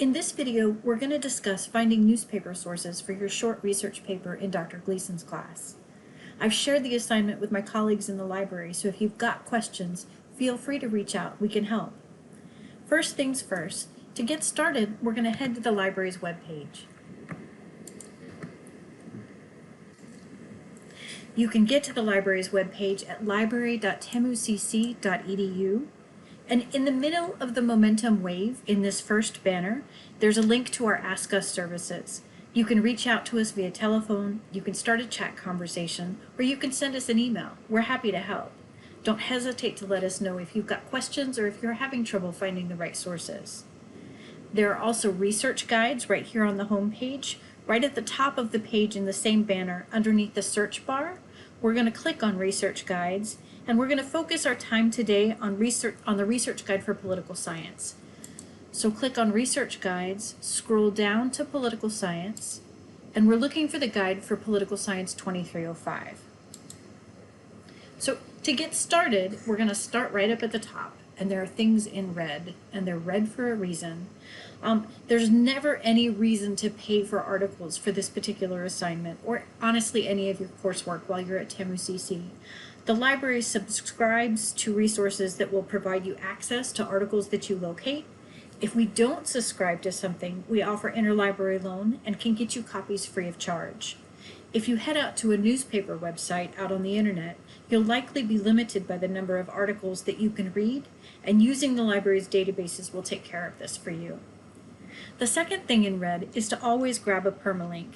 In this video, we're going to discuss finding newspaper sources for your short research paper in Dr. Gleason's class. I've shared the assignment with my colleagues in the library, so if you've got questions, feel free to reach out. We can help. First things first, to get started, we're going to head to the library's webpage. You can get to the library's webpage at library.temucc.edu. And in the middle of the momentum wave in this first banner, there's a link to our Ask Us services. You can reach out to us via telephone, you can start a chat conversation, or you can send us an email. We're happy to help. Don't hesitate to let us know if you've got questions or if you're having trouble finding the right sources. There are also research guides right here on the home page. Right at the top of the page in the same banner, underneath the search bar, we're going to click on Research Guides, and we're going to focus our time today on the Research Guide for Political Science. So click on Research Guides, scroll down to Political Science, and we're looking for the guide for Political Science 2305. So to get started, we're going to start right up at the top, and there are things in red, and they're red for a reason. There's never any reason to pay for articles for this particular assignment, or honestly any of your coursework while you're at TEMUCC. The library subscribes to resources that will provide you access to articles that you locate. If we don't subscribe to something, we offer interlibrary loan and can get you copies free of charge. If you head out to a newspaper website out on the internet, you'll likely be limited by the number of articles that you can read, and using the library's databases will take care of this for you. The second thing in red is to always grab a permalink.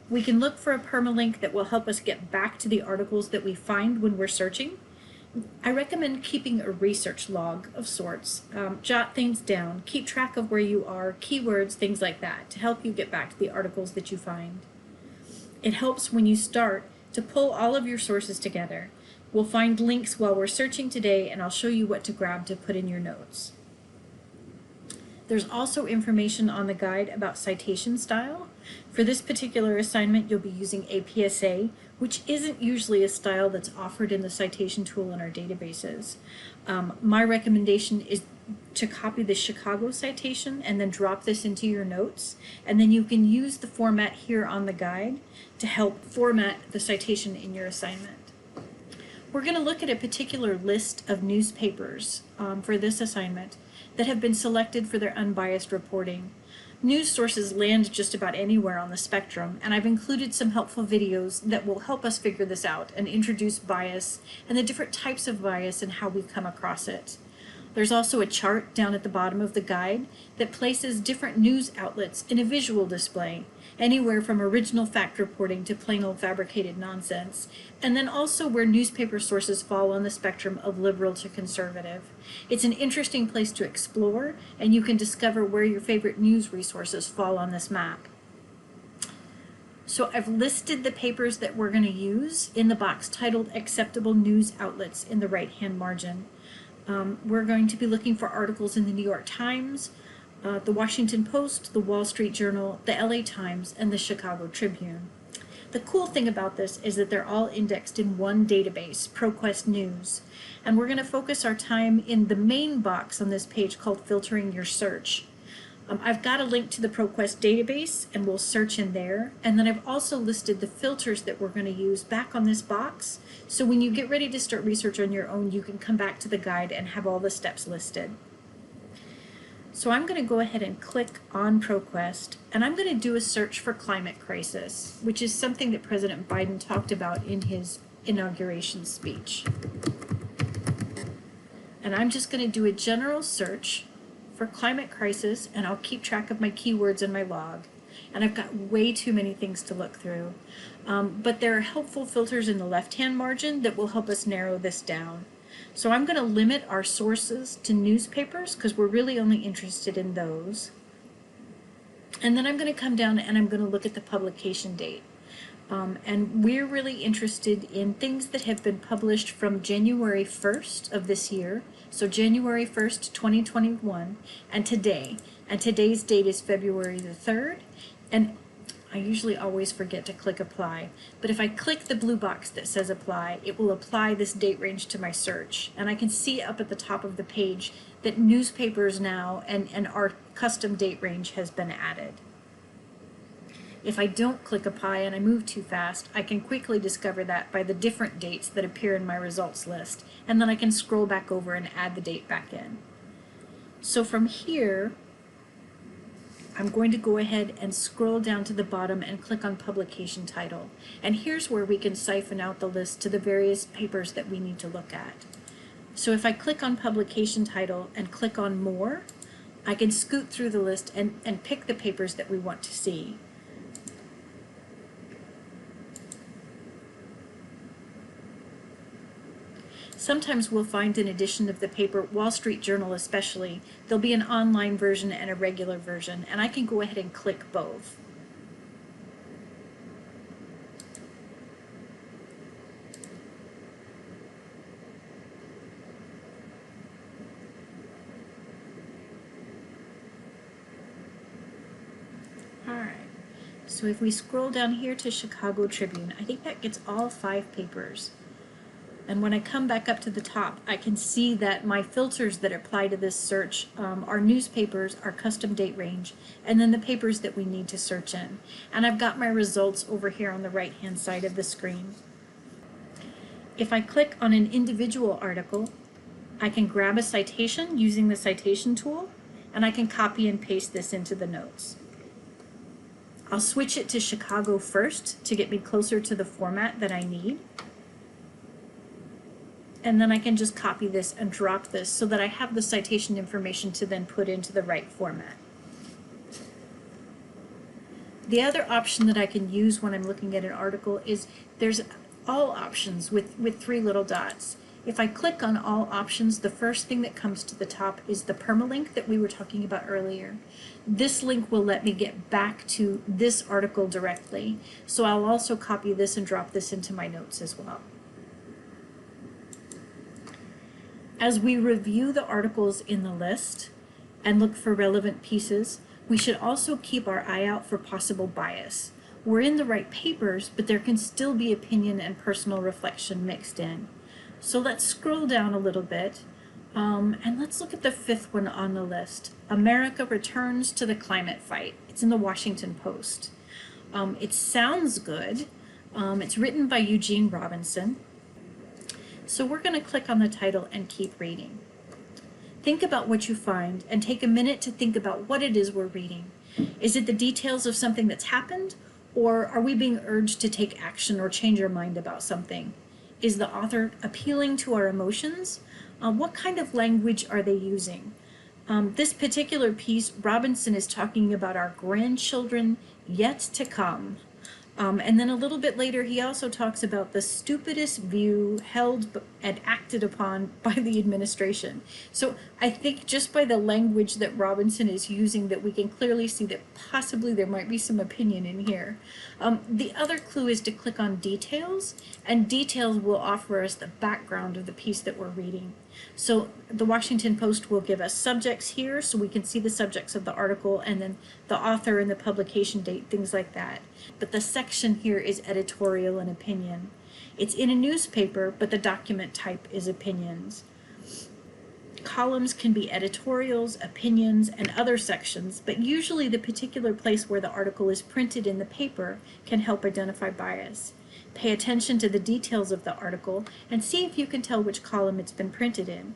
We can look for a permalink that will help us get back to the articles that we find when we're searching. I recommend keeping a research log of sorts. Jot things down, keep track of where you are, keywords, things like that, to help you get back to the articles that you find. It helps when you start to pull all of your sources together. We'll find links while we're searching today, and I'll show you what to grab to put in your notes. There's also information on the guide about citation style. For this particular assignment, you'll be using APSA, which isn't usually a style that's offered in the citation tool in our databases. My recommendation is to copy the Chicago citation and then drop this into your notes, and then you can use the format here on the guide to help format the citation in your assignment. We're going to look at a particular list of newspapers for this assignment that have been selected for their unbiased reporting. News sources land just about anywhere on the spectrum, and I've included some helpful videos that will help us figure this out and introduce bias and the different types of bias and how we come across it. There's also a chart down at the bottom of the guide that places different news outlets in a visual display, anywhere from original fact reporting to plain old fabricated nonsense, and then also where newspaper sources fall on the spectrum of liberal to conservative. It's an interesting place to explore, and you can discover where your favorite news resources fall on this map. So I've listed the papers that we're going to use in the box titled Acceptable News Outlets in the right-hand margin. We're going to be looking for articles in the New York Times, the Washington Post, the Wall Street Journal, the LA Times, and the Chicago Tribune. The cool thing about this is that they're all indexed in one database, ProQuest News, and we're going to focus our time in the main box on this page called Filtering Your Search. I've got a link to the ProQuest database, and we'll search in there, and then I've also listed the filters that we're going to use back on this box, so when you get ready to start research on your own, you can come back to the guide and have all the steps listed. So I'm going to go ahead and click on ProQuest, and I'm going to do a search for climate crisis, which is something that President Biden talked about in his inauguration speech. And I'm just going to do a general search for climate crisis, and I'll keep track of my keywords in my log. And I've got way too many things to look through. But there are helpful filters in the left-hand margin that will help us narrow this down. So I'm going to limit our sources to newspapers because we're really only interested in those. And then I'm going to come down and I'm going to look at the publication date. And we're really interested in things that have been published from January 1st of this year, so January 1st, 2021, and today. And today's date is February the 3rd. And I usually always forget to click apply, but if I click the blue box that says apply, it will apply this date range to my search. And I can see up at the top of the page that newspapers now and our custom date range has been added. If I don't click apply and I move too fast, I can quickly discover that by the different dates that appear in my results list, and then I can scroll back over and add the date back in. So from here, I'm going to go ahead and scroll down to the bottom and click on publication title. And here's where we can siphon out the list to the various papers that we need to look at. So if I click on publication title and click on more, I can scoot through the list and pick the papers that we want to see. Sometimes we'll find an edition of the paper, Wall Street Journal especially, there'll be an online version and a regular version, and I can go ahead and click both. Alright, so if we scroll down here to Chicago Tribune, I think that gets all 5 papers. And when I come back up to the top, I can see that my filters that apply to this search are newspapers, our custom date range, and then the papers that we need to search in. And I've got my results over here on the right-hand side of the screen. If I click on an individual article, I can grab a citation using the citation tool, and I can copy and paste this into the notes. I'll switch it to Chicago first to get me closer to the format that I need. And then I can just copy this and drop this so that I have the citation information to then put into the right format. The other option that I can use when I'm looking at an article is there's all options with 3 little dots. If I click on all options, the first thing that comes to the top is the permalink that we were talking about earlier. This link will let me get back to this article directly, so I'll also copy this and drop this into my notes as well. As we review the articles in the list and look for relevant pieces, we should also keep our eye out for possible bias. We're in the right papers, but there can still be opinion and personal reflection mixed in. So let's scroll down a little bit and let's look at the 5th one on the list. America returns to the climate fight. It's in the Washington Post. It sounds good. It's written by Eugene Robinson. So we're going to click on the title and keep reading. Think about what you find and take a minute to think about what it is we're reading. Is it the details of something that's happened, or are we being urged to take action or change our mind about something? Is the author appealing to our emotions? What kind of language are they using? This particular piece, Robinson is talking about our grandchildren yet to come. And then a little bit later, he also talks about the stupidest view held and acted upon by the administration. So I think just by the language that Robinson is using that we can clearly see that possibly there might be some opinion in here. The other clue is to click on details, and details will offer us the background of the piece that we're reading. So the Washington Post will give us subjects here, so we can see the subjects of the article and then the author and the publication date, things like that. But the section here is editorial and opinion. It's in a newspaper, but the document type is opinions. Columns can be editorials, opinions, and other sections, but usually the particular place where the article is printed in the paper can help identify bias. Pay attention to the details of the article and see if you can tell which column it's been printed in.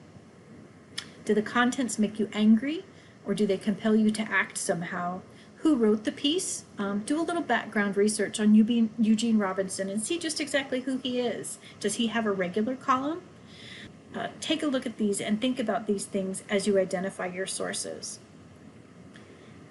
Do the contents make you angry, or do they compel you to act somehow? Who wrote the piece? Do a little background research on Eugene Robinson and see just exactly who he is. Does he have a regular column? Take a look at these and think about these things as you identify your sources.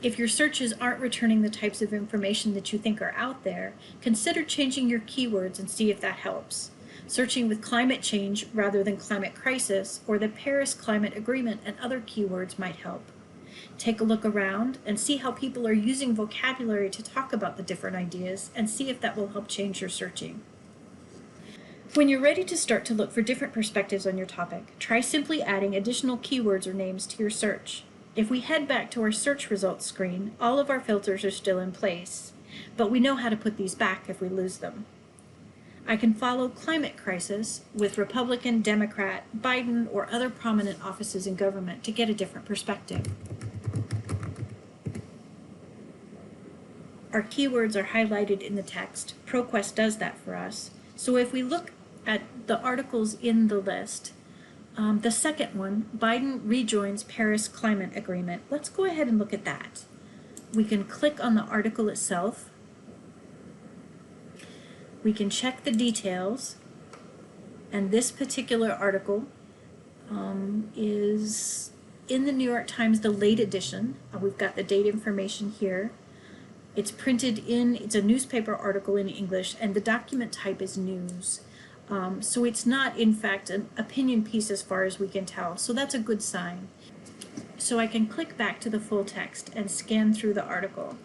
If your searches aren't returning the types of information that you think are out there, consider changing your keywords and see if that helps. Searching with climate change rather than climate crisis or the Paris Climate Agreement and other keywords might help. Take a look around and see how people are using vocabulary to talk about the different ideas and see if that will help change your searching. When you're ready to start to look for different perspectives on your topic, try simply adding additional keywords or names to your search. If we head back to our search results screen, all of our filters are still in place. but we know how to put these back if we lose them. I can follow climate crisis with Republican, Democrat, Biden, or other prominent offices in government to get a different perspective. Our keywords are highlighted in the text. ProQuest does that for us. So if we look at the articles in the list, the second one, Biden rejoins Paris Climate Agreement. Let's go ahead and look at that. We can click on the article itself. We can check the details, and this particular article is in the New York Times, the late edition. We've got the date information here. It's printed in, it's a newspaper article in English, and the document type is news. So it's not, in fact, an opinion piece as far as we can tell, so that's a good sign. So I can click back to the full text and scan through the article.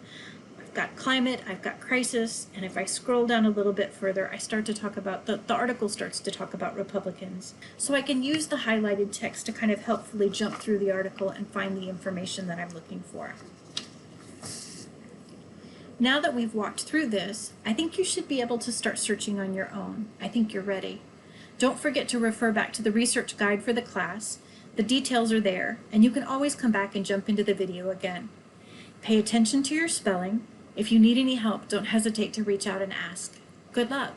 I've got climate, I've got crisis, and if I scroll down a little bit further, I start to talk about, the article starts to talk about Republicans. So I can use the highlighted text to kind of helpfully jump through the article and find the information that I'm looking for. Now that we've walked through this, I think you should be able to start searching on your own. I think you're ready. Don't forget to refer back to the research guide for the class. The details are there, and you can always come back and jump into the video again. Pay attention to your spelling. If you need any help, don't hesitate to reach out and ask. Good luck!